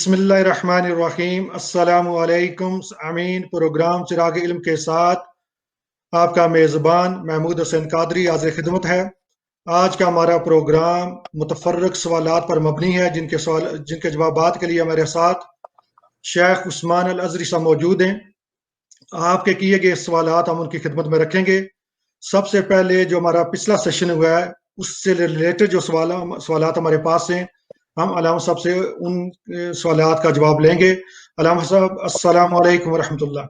बिस्मिल्लाहिर्रहमानिर्रहीम। अस्सलामु अलैकुम। आमीन। प्रोग्राम चिराग इल्म के साथ आपका मेज़बान महमूद हुसैन कादरी हाज़िर खिदमत है। आज का हमारा प्रोग्राम मुतफर्रक सवालात पर मबनी है, जिनके जवाबात के लिए हमारे साथ शेख उस्मान अल अज़री साहब मौजूद हैं। आपके किए गए सवालात हम उनकी खिदमत में रखेंगे। सबसे पहले जो हमारा पिछला सेशन हुआ है, उससे रिलेटेड जो सवालात हमारे पास हैं, हम अलामा साहब से उन सवालात का जवाब लेंगे। अलामा साहब, अस्सलाम वालेकुम रहमतुल्लाह।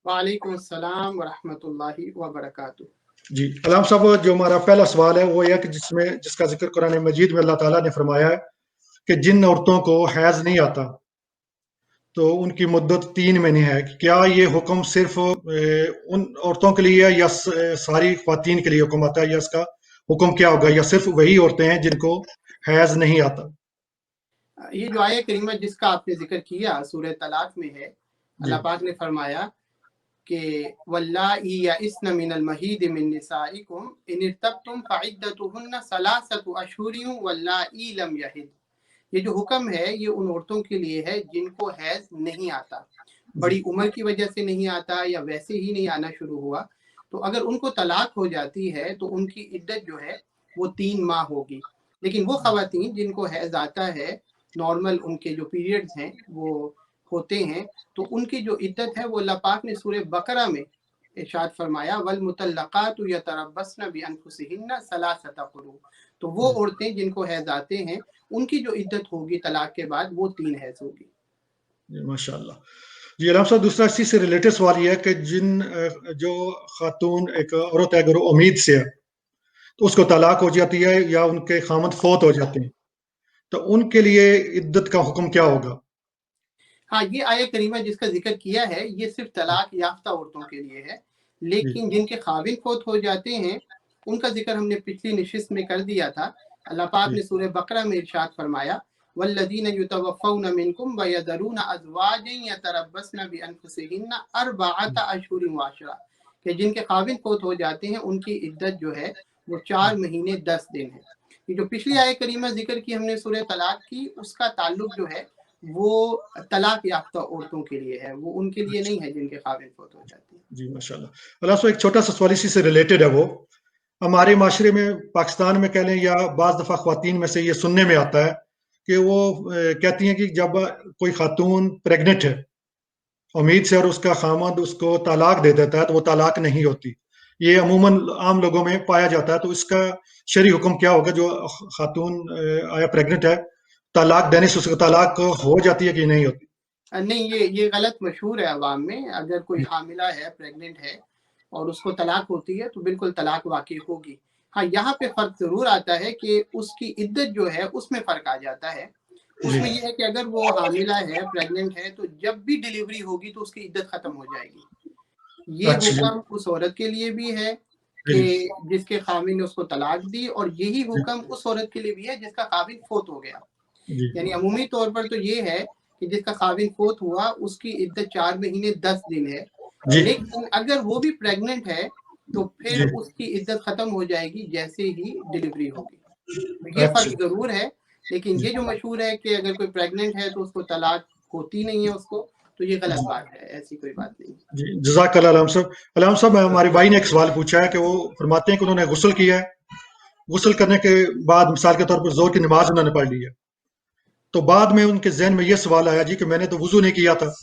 वालेकुम अस्सलाम व रहमतुल्लाहि व बरकातुहू। जी अलामा साहब, जो हमारा पहला सवाल है वो यह कि जिसका जिक्र कुरान मजीद में अल्लाह ताला ने फरमाया है कि जिन औरतों को हैज़ नहीं आता तो उनकी मुद्दत 3 महीने है। क्या ये हुक्म सिर्फ उन औरतों के लिए है या सारी ख्वातीन के लिए हुक्म आता है, या इसका हुक्म क्या होगा, या सिर्फ वही औरतें हैं जिनको हैज़ नहीं आता? ये जो आयत करीमा जिसका आपने जिक्र किया सूरह तलाक में है, अल्लाह पाक ने फरमाया कि वल्लाही यइस्न मिनल महीद मिन निसाइकुम इन इर्तबतुम फइद्दतुहुन्ना सलासतु अशहुरिन वल्लाही लम यहिद। ये जो हुक्म है ये उन औरतों के लिए है जिनको हैज नहीं आता, बड़ी उम्र की वजह से नहीं आता या वैसे ही नहीं आना शुरू हुआ, तो अगर उनको तलाक हो जाती है तो उनकी इद्दत जो है वो 3 माह होगी। लेकिन वो खवातीन जिनको हैज आता है, नॉर्मल उनके जो पीरियड्स हैं वो होते हैं, तो उनकी जो इद्दत है वो अल्लाह पाक ने सूरह बकरा में इरशाद फरमाया वल मुतल्लकातु यतरब्बस्न बिअनफुसिहिन्ना सलासता कुरू। तो वो औरतें जिनको हैज आते हैं उनकी जो इद्दत होगी तलाक के बाद वो 3 हैज होगी। माशाअल्लाह। जी अलामा साहब, दूसरा इसी से रिलेटेड सवाल ये है कि जो खातून एक औरत है, अगर वो उम्मीद से है तो उसको तलाक हो जाती है या उनके खामद फौत हो जाते हैं, तो उनके लिए इद्दत का हुक्म क्या होगा? हाँ, ये आयत करीमा जिसका जिक्र किया है ये सिर्फ तलाक याफ्ता औरतों के लिए है, लेकिन जिनके खाविन फौत हो जाते हैं उनका जिक्र हमने पिछली नशिस्त में कर दिया था। अल्लाह पाक ने सूरह बकरा में इरशाद फरमाया वल्लज़ीना युतवफ़्फ़ौना मिनकुम व यज़रूना अज़वाजन यतरब्बस्ना बिअनफुसिहिन्ना अर्बअता अशहुरिन व अशरा, कि जिनके खाविन फौत हो जाते हैं उनकी इद्दत जो है वो 4 महीने 10 दिन है। ये जो पिछली आयत करीमा जिक्र की हमने सूरह तलाक की, उसका ताल्लुक जो है वो तलाक याफ्ता औरतों के लिए है, वो उनके लिए नहीं है जिनके खाविन फौत हो जाती है। जी माशाल्लाह। अल्लाह साहब, एक छोटा सा सवाल इसी से रिलेटेड है। वो हमारे माशरे में, पाकिस्तान में कह लें या बाज़ दफ़ा ख्वातीन में से ये सुनने में आता है कि वो कहती हैं कि जब कोई खातून प्रेग्नेंट है उम्मीद से और उसका खामद उसको तलाक दे देता है तो वो तलाक नहीं होती। ये अमूमन आम लोगों में पाया जाता है, तो इसका शरई हुक्म क्या होगा? जो खातून आया प्रेग्नेंट है, तलाक देने से उसको तलाक हो जाती है कि नहीं होती? नहीं, ये गलत मशहूर है अवाम में। अगर कोई हामिला है, प्रेग्नेंट है और उसको तलाक होती है तो बिल्कुल तलाक वाक़ई होगी। हाँ, यहाँ पे फ़र्क ज़रूर आता है कि उसकी इद्दत जो है उसमें फ़र्क आ जाता है। उसमें ये है कि अगर वो हामिला है, प्रेग्नेंट है, तो जब भी डिलीवरी होगी तो उसकी इद्दत ख़त्म हो जाएगी। ये अच्छा जी। हुक्म उस औरत के लिए भी है जी कि जिसके खाविन ने उसको तलाक दी, और यही हुक्म उस औरत के लिए भी है जिसका खाविन फ़ौत हो गया। जी यानी अमूमी तौर पर तो ये है कि जिसका खाविन फौत हुआ उसकी इद्दत 4 महीने 10 दिन है, जी लेकिन अगर वो भी प्रेग्नेंट है तो फिर जी। उसकी इद्दत खत्म हो जाएगी जैसे ही डिलीवरी होगी। तो ये अच्छा फर्क जरूर है, लेकिन ये जो मशहूर है कि अगर कोई प्रेग्नेंट है तो उसको तलाक होती नहीं है उसको, तो ये गलत बात है, ऐसी कोई बात नहीं। जी, जज़ाकल्लाह अलाम साहब। अलाम साहब, हमारे भाई ने एक सवाल पूछा है कि वो फरमाते हैं कि उन्होंने गुस्ल किया है, गुस्ल करने के बाद मिसाल के तौर पर ज़ोहर की नमाज उन्होंने पढ़ ली है, तो बाद में उनके ज़हन में ये सवाल आया जी कि मैंने तो वुज़ू नहीं किया था,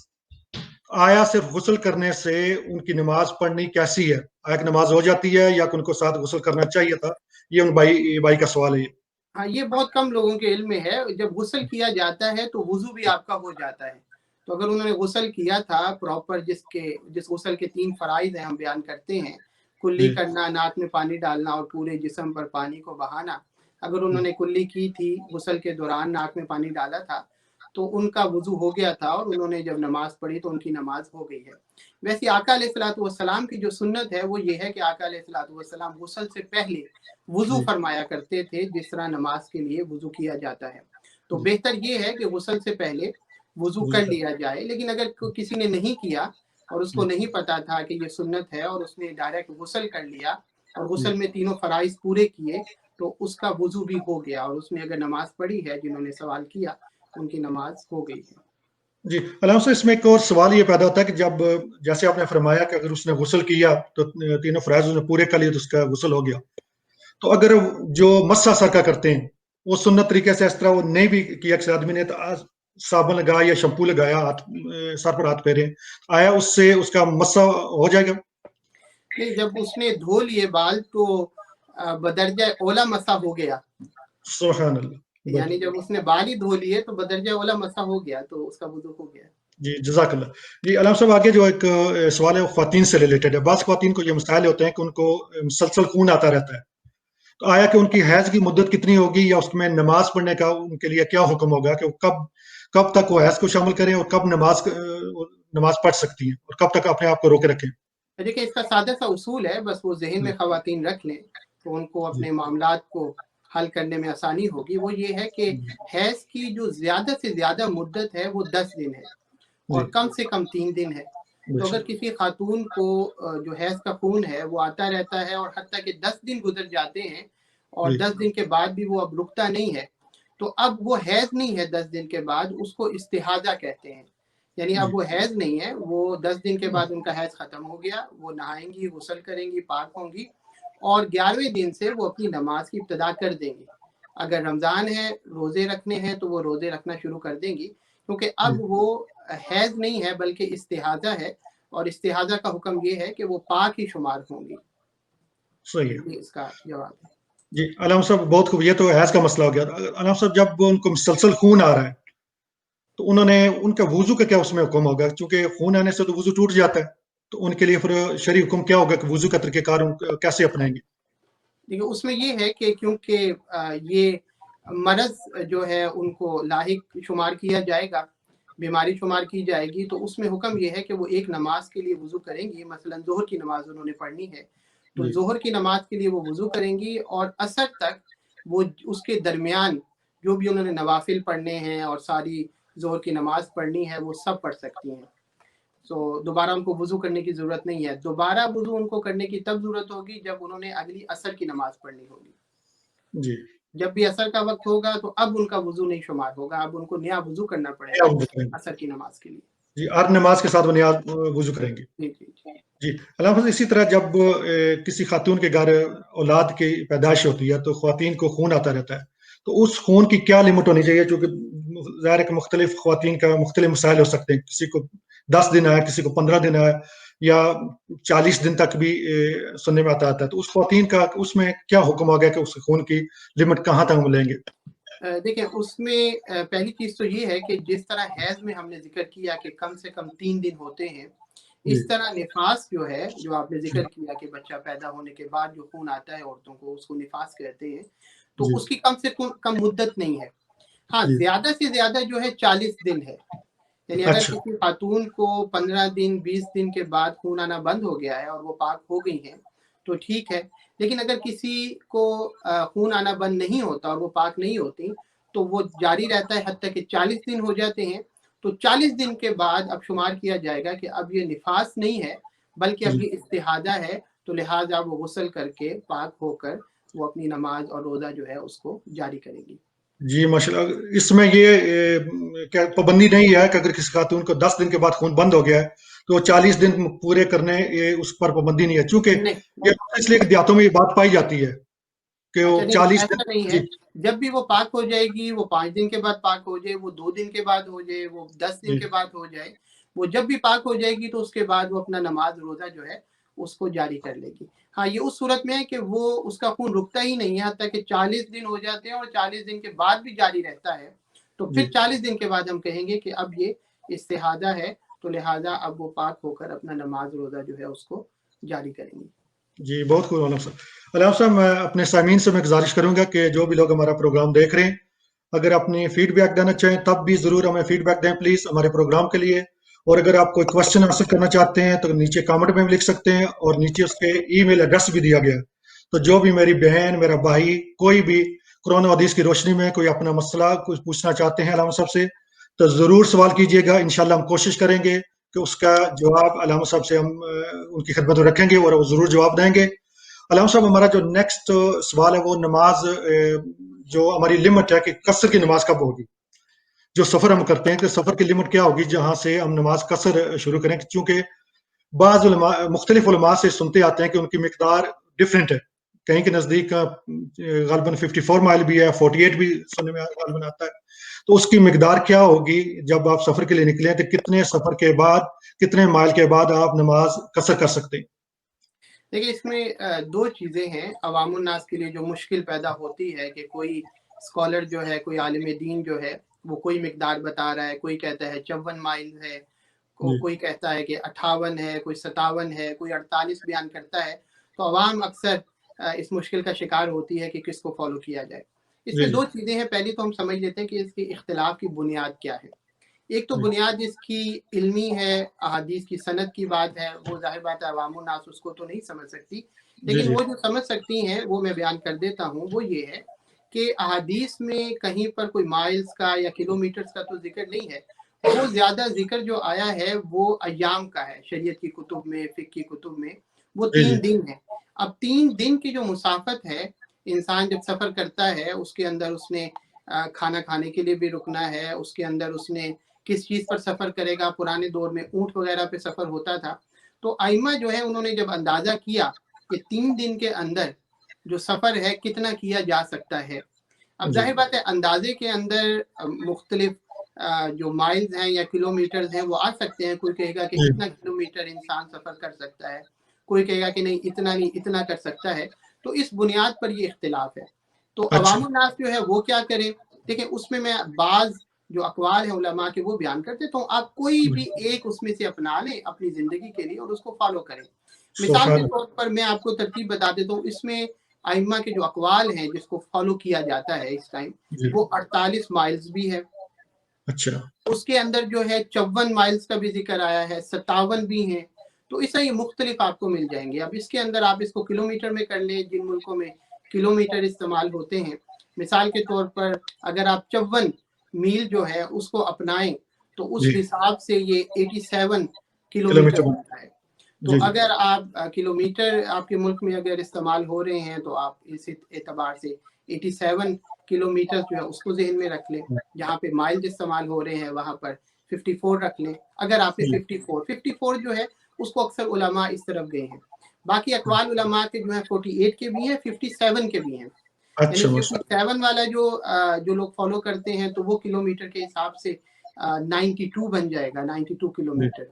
आया सिर्फ गुस्ल करने से उनकी नमाज पढ़नी कैसी है? आया कि नमाज हो जाती है या उनको साथ गुस्ल करना चाहिए था? ये उन भाई का सवाल है ये। हाँ, ये बहुत कम लोगों के इल्म में है। जब गुस्ल किया जाता है तो वुज़ू भी आपका हो जाता है। तो अगर उन्होंने गुस्ल किया था प्रॉपर, जिस गुस्ल के 3 फ़राइज़ हैं हम बयान करते हैं, कुल्ली जी करना, नाक में पानी डालना और पूरे जिस्म पर पानी को बहाना। अगर जी उन्होंने कुल्ली की थी, गुस्ल के दौरान नाक में पानी डाला था, तो उनका वुज़ू हो गया था और उन्होंने जब नमाज़ पढ़ी तो उनकी नमाज़ हो गई है। वैसे आका अलैहिस्सलातु वस्सलाम की जो सुन्नत है वो ये है कि आका अलैहिस्सलातु वस्सलाम गुस्ल से पहले वुज़ू जी फरमाया करते थे, जिस तरह नमाज के लिए वुज़ू किया जाता है। तो जी बेहतर ये है कि गुस्ल से पहले वुज़ू वुज़ू कर कर लिया जाए। लेकिन अगर किसी ने नहीं किया और उसको जी नहीं पता था कि ये सुन्नत है और उसने डायरेक्ट गुस्ल कर लिया और जी गुस्ल में तीनों फ़राइज़ पूरे किए, तो उसका वुज़ू भी हो गया और उसने अगर नमाज पढ़ी है जिन्होंने सवाल किया, ان کی نماز ہو گئی ہے۔ جی علامہ صاحب، اس میں ایک اور سوال یہ پیدا ہوتا ہے کہ جب جیسے آپ نے فرمایا کہ اگر اس نے غسل کیا تو تینوں فرائض اس نے پورے کر لیے تو اس کا غسل ہو گیا، تو اگر جو مسح سر کا کرتے ہیں وہ سنت طریقے سے اس طرح وہ نہیں بھی کیا، کسی آدمی نے صابن لگایا یا شیمپو لگایا، ہاتھ سر پر ہاتھ پھیرے، آیا اس سے اس کا مسح ہو جائے گا؟ نہیں، جب اس نے دھو لیے بال تو بدرجہ اولا مسح ہو گیا، سبحان اللہ، یعنی جب اس نے بال ہی دھو لیے تو بدرجہ اولا مسح ہو گیا، تو اس کا وضو ہو گیا۔ جی جزاک اللہ۔ جی علامہ صاحب، آگے جو ایک سوال ہے وہ خواتین سے ریلیٹڈ ہے۔ بعض خواتین کو یہ مسائل ہوتے ہیں کہ ان کو مسلسل خون آتا رہتا ہے، تو آیا کہ ان کی حیض کی مدت کتنی ہوگی، یا اس میں نماز پڑھنے کا ان کے لیے کیا حکم ہوگا کہ وہ کب تک وہ حیض کو شامل کریں اور کب نماز پڑھ سکتی ہیں اور کب تک اپنے آپ کو روکے رکھیں؟ دیکھیں، اس کا سادہ سا اصول ہے، بس وہ ذہن میں خواتین رکھ لیں تو ان کو اپنے معاملات کو حل کرنے میں آسانی ہوگی۔ وہ یہ ہے کہ حیض کی جو زیادہ سے زیادہ مدت ہے وہ 10 دن ہے اور کم سے کم 3 دن ہے۔ تو اگر کسی خاتون کو جو حیض کا خون ہے وہ آتا رہتا ہے اور حتیٰ کہ 10 دن گزر جاتے ہیں اور 10 دن کے بعد بھی وہ اب رکتا نہیں ہے، تو اب وہ حیض نہیں ہے 10 دن کے بعد، اس کو استحاضہ کہتے ہیں، یعنی اب وہ حیض نہیں ہے، وہ 10 دن کے بعد ان کا حیض ختم ہو گیا، وہ نہائیں گی، غسل کریں گی، پاک ہوں گی، اور 11ویں دن سے وہ اپنی نماز کی ابتدا کر دیں گی۔ اگر رمضان ہے، روزے رکھنے ہیں تو وہ روزے رکھنا شروع کر دیں گی، کیونکہ اب وہ حیض نہیں ہے بلکہ استحاضہ ہے، اور استحاضہ کا حکم یہ ہے کہ وہ پاک ہی شمار ہوں گی۔ صحیح ہے، یہ اس کا جواب ہے۔ جی علامہ صاحب بہت خوب، یہ تو حیض کا مسئلہ ہو گیا۔ علامہ صاحب، جب ان کو مسلسل خون آ رہا ہے تو ان کا وضو کا کیا اس میں حکم ہوگا؟ چونکہ خون آنے سے تو وضو ٹوٹ جاتا ہے، تو ان کے لیے پھر شرعی حکم کیا ہوگا کہ وضو کا طریقہ کار کیسے اپنائیں گے؟ دیکھیں، اس میں یہ ہے کہ کیونکہ یہ مرض جو ہے ان کو لاحق شمار کیا جائے گا، بیماری شمار کی جائے گی، تو اس میں حکم یہ ہے کہ وہ ایک نماز کے لیے وضو کریں گی۔ مثلا ظہر کی نماز انہوں نے پڑھنی ہے تو ظہر کی نماز کے لیے وہ وضو کریں گی، اور عصر تک وہ اس کے درمیان جو بھی انہوں نے نوافل پڑھنے ہیں اور ساری ظہر کی نماز پڑھنی ہے وہ سب پڑھ سکتی ہیں۔ دوبارہ ان کو وضو کرنے کی ضرورت نہیں ہے۔ دوبارہ وضو ان کو کرنے کی تب ضرورت ہوگی جب انہوں نے اگلی عصر کی نماز پڑھنی ہوگی۔ جی، جب بھی عصر کا وقت ہوگا تو اب ان کا وضو نہیں شمار ہوگا، اب ان کو نیا وضو کرنا پڑے گا عصر کی نماز کے لیے۔ جی، ہر نماز کے ساتھ وہ نیا وضو کریں گے۔ جی جی جی۔ جی علامہ صاحب، اسی طرح جب کسی خاتون کے گھر اولاد کی پیدائش ہوتی ہے تو خواتین کو خون آتا رہتا ہے، تو اس خون کی کیا لمٹ ہونی چاہیے؟ چونکہ ظاہر ہے کہ مختلف خواتین کا مختلف مسائل ہو سکتے ہیں، کسی کو 10 دن آیا، کسی کو 15 دن آیا، یا 40 دن تک بھی سننے میں آتا ہے، تو اس خواتین کا اس میں کیا حکم ہو گیا کہ اس خون کی لمٹ کہاں تک ہم لیں گے؟ دیکھیں، اس میں پہلی چیز تو یہ ہے کہ جس طرح حیض میں ہم نے ذکر کیا کہ کم سے کم 3 دن ہوتے ہیں، اس طرح نفاس جو ہے، جو آپ نے ذکر کیا کہ بچہ پیدا ہونے کے بعد جو خون آتا ہے عورتوں کو، اس کو نفاس کہتے ہیں، تو اس کی کم سے کم مدت نہیں ہے۔ ہاں، زیادہ سے زیادہ جو ہے 40 دن ہے، یعنی اگر کسی خاتون کو 15 دن 20 دن کے بعد خون آنا بند ہو گیا ہے اور وہ پاک ہو گئی ہیں تو ٹھیک ہے، لیکن اگر کسی کو خون آنا بند نہیں ہوتا اور وہ پاک نہیں ہوتی تو وہ جاری رہتا ہے حتیٰ کہ 40 دن ہو جاتے ہیں، تو 40 دن کے بعد اب شمار کیا جائے گا کہ اب یہ نفاس نہیں ہے بلکہ اب یہ استحاضہ ہے، تو لہٰذا وہ غسل کر کے پاک ہو کر وہ اپنی نماز اور روزہ جو ہے اس کو جاری کرے گی۔ جی ماشاءاللہ، اس میں یہ پابندی نہیں ہے کہ اگر کسی خاتون کو 10 دن کے بعد خون بند ہو گیا ہے تو 40 دن پورے کرنے، اس پر پابندی نہیں ہے، چونکہ اس لیے کہ دیہاتوں میں یہ بات پائی جاتی ہے کہ وہ 40 ایسا نہیں ہے، جب بھی وہ پاک ہو جائے گی، وہ 5 دن کے بعد پاک ہو جائے، وہ 2 دن کے بعد ہو جائے، وہ 10 دن کے بعد ہو جائے، وہ جب بھی پاک ہو جائے گی تو اس کے بعد وہ اپنا نماز روزہ جو ہے اس کو جاری کر لے گی۔ ہاں، یہ اس صورت میں ہے کہ وہ اس کا خون رکتا ہی نہیں ہے حتیٰ کہ 40 دن ہو جاتے ہیں اور 40 دن کے بعد بھی جاری رہتا ہے، تو پھر 40 دن کے بعد ہم کہیں گے کہ اب یہ استحاضہ ہے، تو لہٰذا اب وہ پاک ہو کر اپنا نماز روزہ جو ہے اس کو جاری کریں گی۔ جی بہت خوب علامہ صاحب۔ علامہ صاحب، میں اپنے سامعین سے میں گزارش کروں گا کہ جو بھی لوگ ہمارا پروگرام دیکھ رہے ہیں، اگر اپنی فیڈ بیک دینا چاہیں تب بھی ضرور ہمیں فیڈ بیک دیں پلیز ہمارے پروگرام کے لیے، اور اگر آپ کوئی کوشچن آنسر کرنا چاہتے ہیں تو نیچے کامنٹ میں بھی لکھ سکتے ہیں، اور نیچے اس کے ای میل ایڈریس بھی دیا گیا ہے، تو جو بھی میری بہن، میرا بھائی، کوئی بھی قرآن و حدیث کی روشنی میں کوئی اپنا مسئلہ کچھ پوچھنا چاہتے ہیں علامہ صاحب سے تو ضرور سوال کیجیے گا، انشاءاللہ ہم کوشش کریں گے کہ اس کا جواب علامہ صاحب سے ہم ان کی خدمت میں رکھیں گے اور وہ ضرور جواب دیں گے۔ علامہ صاحب، ہمارا جو نیکسٹ سوال ہے وہ نماز جو ہماری لمٹ ہے کہ قصر کی نماز کب ہوگی؟ जो सफ़र हम करते हैं कि सफ़र की लिमिट क्या होगी जहाँ से हम नमाज कसर शुरू करें, चूँकि बाज़ उलमा मुख्तलिफ उलमा से सुनते आते हैं कि उनकी मिकदार डिफरेंट है। कहीं के नज़दीक ग़ालिबन 54 माइल भी है, 48 भी सुनने में ग़ालिबन आता है। तो उसकी मिकदार क्या होगी जब आप सफ़र के लिए निकले, तो कितने सफ़र के बाद, कितने माइल के बाद आप नमाज कसर कर सकते हैं? देखिए, इसमें दो चीज़ें हैं। अवामुन नास के लिए जो मुश्किल पैदा होती है कि कोई स्कॉलर जो है, कोई आलिम दीन जो है, वो कोई मिकदार बता रहा है, कोई कहता है 54 माइल है, कोई कहता है कि 58 है, कोई 57 है, कोई 48 बयान करता है। तो अवाम अक्सर इस मुश्किल का शिकार होती है कि किसको फॉलो किया जाए। इसमें दो चीज़ें हैं। पहली तो हम समझ लेते हैं कि इसके इख्तिलाफ की बुनियाद क्या है। एक तो बुनियाद इसकी इल्मी है, अहादीस की सनद की बात है, वो ज़ाहिर बात है अवामुन नास उसको तो नहीं समझ सकती, लेकिन वो जो समझ सकती हैं वो मैं बयान कर देता हूँ। वो ये है कि अहादीस में कहीं पर कोई माइल्स का या किलोमीटर्स का तो जिक्र नहीं है। वो ज़्यादा जिक्र जो आया है वो अय्याम का है। शरीयत की कुतुब में, फ़िक़्ह की कुतुब में वो 3 दिन है। अब 3 दिन की जो मुसाफत है, इंसान जब सफ़र करता है उसके अंदर उसने खाना खाने के लिए भी रुकना है, उसके अंदर उसने किस चीज़ पर सफ़र करेगा। पुराने दौर में ऊँट वगैरह पे सफ़र होता था। तो आइम्मा जो है उन्होंने जब अंदाज़ा किया कि 3 दिन के अंदर जो सफ़र है कितना किया जा सकता है। अब ज़ाहिर बात है अंदाज़े के अंदर मुख्तलिफ जो माइल्स हैं या किलोमीटर्स हैं वो आ सकते हैं। कोई कहेगा कि इतना किलोमीटर इंसान सफ़र कर सकता है, कोई कहेगा कि नहीं इतना नहीं, इतना कर सकता है। तो इस बुनियाद पर ये इख्तिलाफ है। तो अवामुन नास जो है वो क्या करें? देखिए, उसमें मैं बाज़ जो अक़वाल है उलमा के वो बयान कर देता हूँ। आप कोई भी एक उसमें से अपना लें अपनी ज़िंदगी के लिए और उसको फ़ॉलो करें। मिसाल के तौर पर मैं आपको तरतीब बता देता हूँ। इसमें आइम्मा के जो अक़वाल हैं जिसको फ़ॉलो किया जाता है इस टाइम, वो 48 माइल्स भी है। अच्छा। उसके अंदर जो है 54 माइल्स का भी ज़िक्र आया है, 57 भी हैं। तो इससे ये मुख्तलिफ आपको मिल जाएँगे। अब इसके अंदर आप इसको किलोमीटर में कर लें, जिन मुल्कों में किलोमीटर इस्तेमाल होते हैं। मिसाल के तौर पर अगर आप 54 मील जो है उसको अपनाएँ, तो उस हिसाब से ये 87 किलोमीटर बनता है। तो अगर आप किलोमीटर आपके मुल्क में अगर इस्तेमाल हो रहे हैं, तो आप इस एतबार से 87 किलोमीटर जो है उसको ज़हन में रख लें। जहाँ पे माइल्स इस्तेमाल हो रहे हैं वहाँ पर 54 रख लें। अगर आपने 54 जो है उसको अक्सर उलमा इस तरफ गए हैं। बाकी अक़वाल उलमा के जो है 48 के भी हैं, 57 के भी हैं। यानी 57 वाला जो लोग फॉलो करते हैं तो वो किलोमीटर के हिसाब से 92 बन जाएगा, 92 किलोमीटर।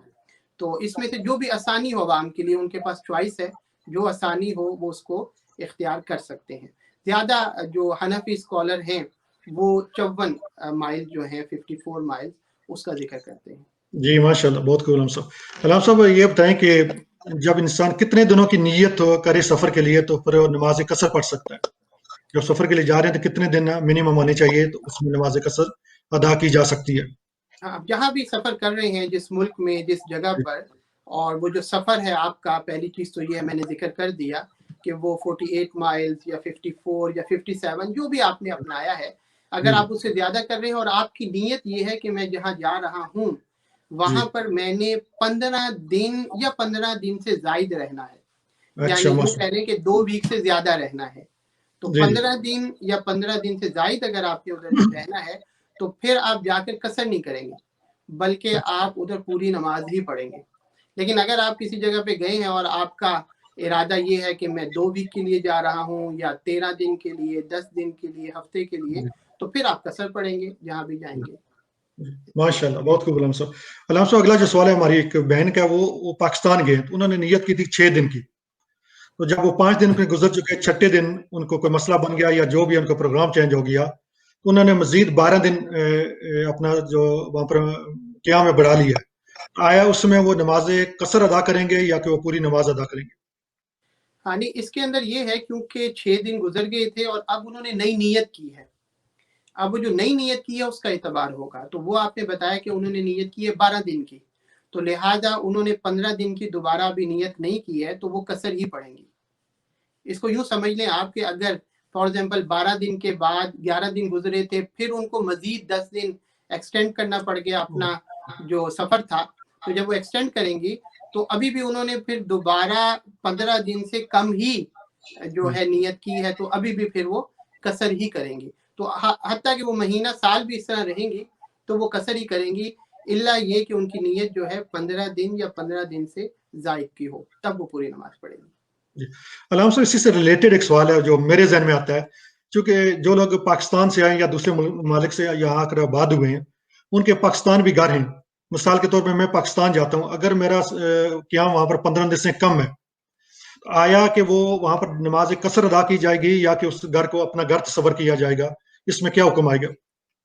तो इसमें से जो भी आसानी हो आवाम के लिए, उनके पास चॉइस है, जो आसानी हो वो उसको इख्तियार कर सकते हैं। ज़्यादा जो हनफी स्कॉलर हैं वो 54 माइल जो है 54 माइल उसका जिक्र करते हैं। जी, माशाअल्लाह, बहुत खूब अल्लाम साहब। अल्लाम साहब ये बताएं कि जब इंसान कितने दिनों की नीयत करे सफ़र के लिए तो फिर नमाज कसर पढ़ सकता है? जब सफ़र के लिए जा रहे हैं तो कितने दिन मिनिमम होने चाहिए तो उसमें नमाज कसर अदा की जा सकती है? हाँ, जहाँ भी सफ़र कर रहे हैं, जिस मुल्क में, जिस जगह पर, और वो जो सफ़र है आपका, पहली चीज़ तो ये है मैंने ज़िक्र कर दिया कि वो 48 माइल्स या 54 या 57 जो भी आपने अपनाया है, अगर आप उससे ज़्यादा कर रहे हैं और आपकी नीयत ये है कि मैं जहाँ जा रहा हूँ, वहाँ पर मैंने 15 दिन या 15 दिन से ज़ायद रहना है। यानी यूँ कह लें कि 2 वीक से ज़्यादा रहना है। तो 15 दिन या 15 दिन से ज़ायद अगर आपके उधर रहना है, तो फिर आप जाकर कसर नहीं करेंगे, बल्कि आप उधर पूरी नमाज ही पढ़ेंगे। लेकिन अगर आप किसी जगह पे गए हैं और आपका इरादा ये है कि मैं 2 वीक के लिए जा रहा हूँ या 13 दिन के लिए, 10 दिन के लिए, हफ्ते के लिए, तो फिर आप कसर पढ़ेंगे जहाँ भी जाएँगे। माशाअल्लाह, बहुत खूब अल्लाम साहब। अल्लाम साहब अगला जो सवाल है, हमारी एक बहन का, वो पाकिस्तान गए, तो उन्होंने नियत की थी 6 दिन की। तो जब वो 5 दिन के गुज़र चुके, छठे दिन उनको कोई मसला बन गया या जो भी उनका प्रोग्राम चेंज हो गया, तो उन्होंने मज़ीद 12 दिन अपना जो वहाँ पर क़ियाम में बढ़ा लिया। आया उसमें वो नमाज़े कसर अदा करेंगे या कि वो पूरी नमाज अदा करेंगे? हाँ, नहीं, इसके अंदर ये है क्योंकि 6 दिन गुज़र गए थे और अब उन्होंने नई नियत की है। अब वो जो नई नियत की है उसका एतबार होगा। तो वो आपने बताया कि उन्होंने नियत की है 12 दिन की, तो लिहाजा उन्होंने 15 दिन की दोबारा अभी नियत नहीं की है, तो वो कसर ही पढ़ेंगी। इसको यूँ समझ लें आप कि अगर फॉर एग्ज़ाम्पल 12 दिन के बाद 11 दिन गुज़रे थे, फिर उनको मज़ीद 10 दिन एक्सटेंड करना पड़ गया अपना जो सफ़र था, तो जब वो एक्सटेंड करेंगी, तो अभी भी उन्होंने फिर दोबारा 15 दिन से कम ही जो है नियत की है, तो अभी भी फिर वो कसर ही करेंगी। तो हत्ता कि वो महीना, साल भी इस तरह रहेंगी, تو وہ قصر ہی کریں گی، الا یہ کہ ان کی نیت جو ہے 15 دن یا 15 دن سے زائد کی ہو، تب وہ پوری نماز پڑھیں گی۔ جی علامہ صاحب، اسی سے ریلیٹڈ ایک سوال ہے جو میرے ذہن میں آتا ہے، چونکہ جو لوگ پاکستان سے آئے یا دوسرے ممالک سے یہاں آ کر آباد ہوئے ہیں، ان کے پاکستان بھی گھر ہیں۔ مثال کے طور پہ میں پاکستان جاتا ہوں، اگر میرا قیام وہاں پر 15 دن سے کم ہے، تو آیا کہ وہ وہاں پر نماز قصر ادا کی جائے گی یا کہ اس گھر کو اپنا گھر تصور کیا جائے گا؟ اس میں کیا حکم آئے گا؟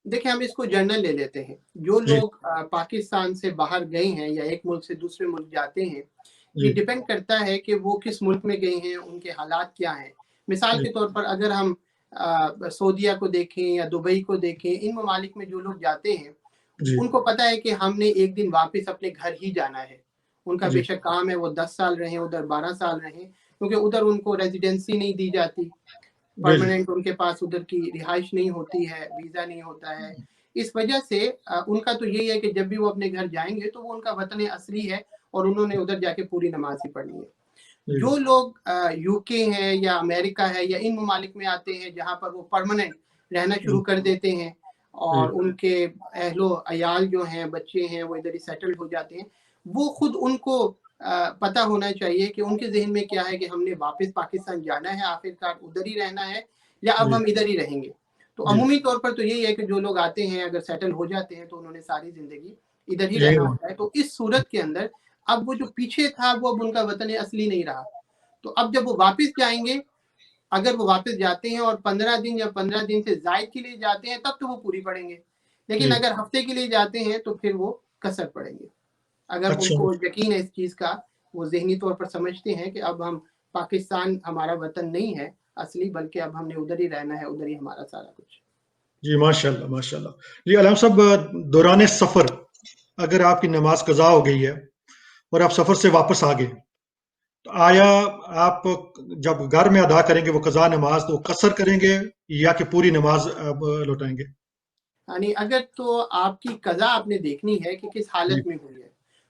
دیکھیں، ہم اس کو جنرل لے لیتے ہیں۔ جو جی لوگ پاکستان سے باہر گئے ہیں یا ایک ملک سے دوسرے ملک جاتے ہیں، جی یہ ڈیپینڈ کرتا ہے کہ وہ کس ملک میں گئے ہیں، ان کے حالات کیا ہیں۔ مثال جی کے طور پر اگر ہم سعودیہ کو دیکھیں یا دبئی کو دیکھیں، ان ممالک میں جو لوگ جاتے ہیں جی ان کو پتہ ہے کہ ہم نے ایک دن واپس اپنے گھر ہی جانا ہے۔ ان کا جی بے شک کام ہے وہ 10 سال رہیں، ادھر 12 سال رہیں، کیونکہ ادھر ان کو ریزیڈنسی نہیں دی جاتی، جی جی پرماننٹ ان کے پاس ادھر کی رہائش نہیں ہوتی ہے، ویزا نہیں ہوتا ہے۔ اس وجہ سے ان کا تو یہی ہے کہ جب بھی وہ اپنے گھر جائیں گے تو وہ ان کا وطن اصلی ہے اور انہوں نے ادھر جا کے پوری نماز ہی پڑھنی ہے۔ جی جو لوگ یو کے ہیں یا امریکہ ہے یا ان ممالک میں آتے ہیں جہاں پر وہ پرماننٹ رہنا شروع کر دیتے ہیں جی اور ان کے اہل و عیال جو ہیں، بچے ہیں، وہ ادھر ہی سیٹلڈ ہو جاتے ہیں، وہ خود ان کو پتہ ہونا چاہیے کہ ان کے ذہن میں کیا ہے کہ ہم نے واپس پاکستان جانا ہے، آخرکار ادھر ہی رہنا ہے یا اب جی ہم ادھر ہی رہیں گے۔ تو جی عمومی طور پر تو یہی ہے کہ جو لوگ آتے ہیں اگر سیٹل ہو جاتے ہیں تو انہوں نے ساری زندگی ادھر ہی یہی رہنا ہوں۔ ہوتا ہے۔ تو اس صورت کے اندر اب وہ جو پیچھے تھا وہ اب ان کا وطن اصلی نہیں رہا، تو اب جب وہ واپس جائیں گے، اگر وہ واپس جاتے ہیں اور 15 دن یا 15 دن سے زائد کے لیے جاتے ہیں تب تو وہ پوری پڑھیں گے، لیکن جی اگر ہفتے کے لیے جاتے ہیں تو پھر وہ قصر پڑھیں گے۔ اگر ان اچھا کو یقین ہے اس چیز کا، وہ ذہنی طور پر سمجھتے ہیں کہ اب ہم پاکستان ہمارا وطن نہیں ہے اصلی، بلکہ اب ہم نے ادھر ہی رہنا ہے، ادھر ہی ہمارا سارا کچھ۔ جی ماشاء اللہ ماشاء اللہ۔ جی علامہ صاحب، دوران سفر اگر آپ کی نماز قضا ہو گئی ہے اور آپ سفر سے واپس آ گئے، تو آیا آپ جب گھر میں ادا کریں گے وہ قضا نماز تو قصر کریں گے یا کہ پوری نماز لوٹائیں گے؟ یعنی اگر تو آپ کی قضا آپ نے دیکھنی ہے کہ کس جی حالت میں ہوئی ہے،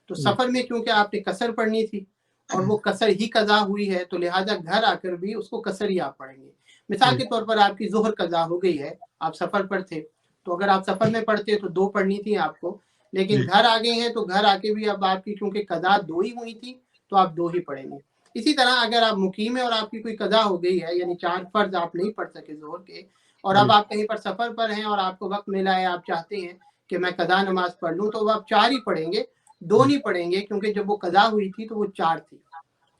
تو جی سفر میں کیونکہ آپ نے قصر پڑھنی تھی اور وہ قصر ہی قضا ہوئی ہے، تو لہٰذا گھر آ کر بھی اس کو قصر ہی آپ پڑھیں گے۔ مثال جی کے طور پر آپ کی ظہر قضا ہو گئی ہے، آپ سفر پر تھے، تو اگر آپ سفر میں پڑھتے تو 2 پڑھنی تھی آپ کو، لیکن جی گھر آ گئے ہیں تو گھر آ کے بھی اب آپ کی کیونکہ قضا 2 ہی ہوئی تھی تو آپ 2 ہی پڑھیں گے۔ اسی طرح اگر آپ مقیم ہیں اور آپ کی کوئی قضا ہو گئی ہے، یعنی 4 فرض آپ نہیں پڑھ سکے ظہر کے، اور جی اب آپ کہیں پر سفر پر ہیں اور آپ کو وقت ملا ہے، آپ چاہتے ہیں کہ میں قضا نماز پڑھ لوں، تو وہ آپ 4 ہی پڑھیں گے، 2 جی نہیں پڑھیں گے، کیونکہ جب وہ قضا ہوئی تھی تو وہ 4 تھی۔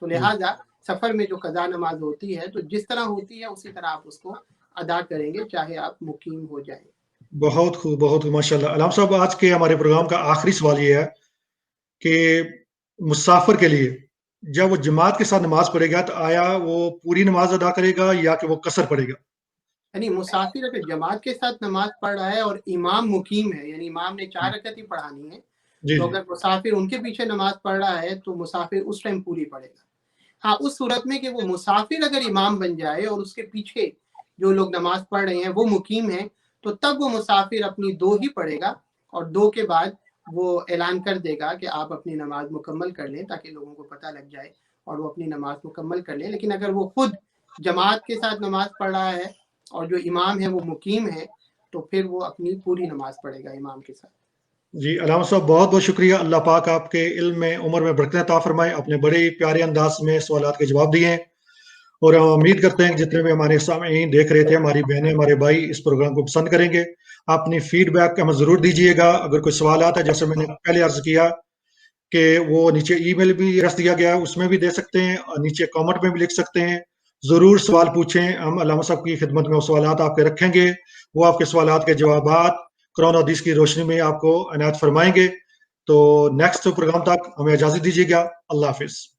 تو جی لہٰذا سفر میں جو قضا نماز ہوتی ہے تو جس طرح ہوتی ہے اسی طرح آپ اس کو ادا کریں گے، چاہے آپ مقیم ہو جائیں۔ بہت خوب بہت خوب ماشاء اللہ۔ علامہ صاحب، آج کے ہمارے پروگرام کا آخری سوال یہ ہے کہ مسافر کے لیے جب وہ جماعت کے ساتھ نماز پڑھے گا تو آیا وہ پوری نماز ادا کرے گا یا کہ وہ قصر پڑھے گا؟ یعنی مسافر اگر جماعت کے ساتھ نماز پڑھ رہا ہے اور امام مقیم ہے، یعنی امام نے 4 رکعت ہی پڑھانی ہے، جی تو جی اگر مسافر ان کے پیچھے نماز پڑھ رہا ہے تو مسافر اس ٹائم پوری پڑھے گا۔ ہاں، اس صورت میں کہ وہ مسافر اگر امام بن جائے اور اس کے پیچھے جو لوگ نماز پڑھ رہے ہیں وہ مقیم ہیں، تو تب وہ مسافر اپنی 2 ہی پڑھے گا اور 2 کے بعد وہ اعلان کر دے گا کہ آپ اپنی نماز مکمل کر لیں، تاکہ لوگوں کو پتہ لگ جائے اور وہ اپنی نماز مکمل کر لیں۔ لیکن اگر وہ خود جماعت کے ساتھ نماز پڑھ رہا ہے اور جو امام ہے وہ مقیم ہے، تو پھر وہ اپنی پوری نماز پڑھے گا امام کے ساتھ۔ جی علامہ صاحب، بہت بہت شکریہ۔ اللہ پاک آپ کے علم میں عمر میں برکت عطا فرمائے۔ اپنے بڑے پیارے انداز میں سوالات کے جواب دیے ہیں اور ہم امید کرتے ہیں کہ جتنے بھی ہمارے سامعین دیکھ رہے تھے، ہماری بہنیں ہمارے بھائی اس پروگرام کو پسند کریں گے۔ اپنی فیڈ بیک ہمیں ضرور دیجیے گا۔ اگر کوئی سوالات ہے، جیسے میں نے پہلے عرض کیا کہ وہ نیچے ای میل بھی رکھ دیا گیا ہے، اس میں بھی دے سکتے ہیں اور نیچے کامنٹ میں بھی لکھ سکتے ہیں۔ ضرور سوال پوچھیں، ہم علامہ صاحب کی خدمت میں وہ سوالات آپ کے رکھیں گے۔ وہ آپ کے سوالات کے جوابات قرآن و حدیث کی روشنی میں آپ کو عنایت فرمائیں گے۔ تو نیکسٹ پروگرام تک ہمیں اجازت دیجیے گا۔ اللہ حافظ۔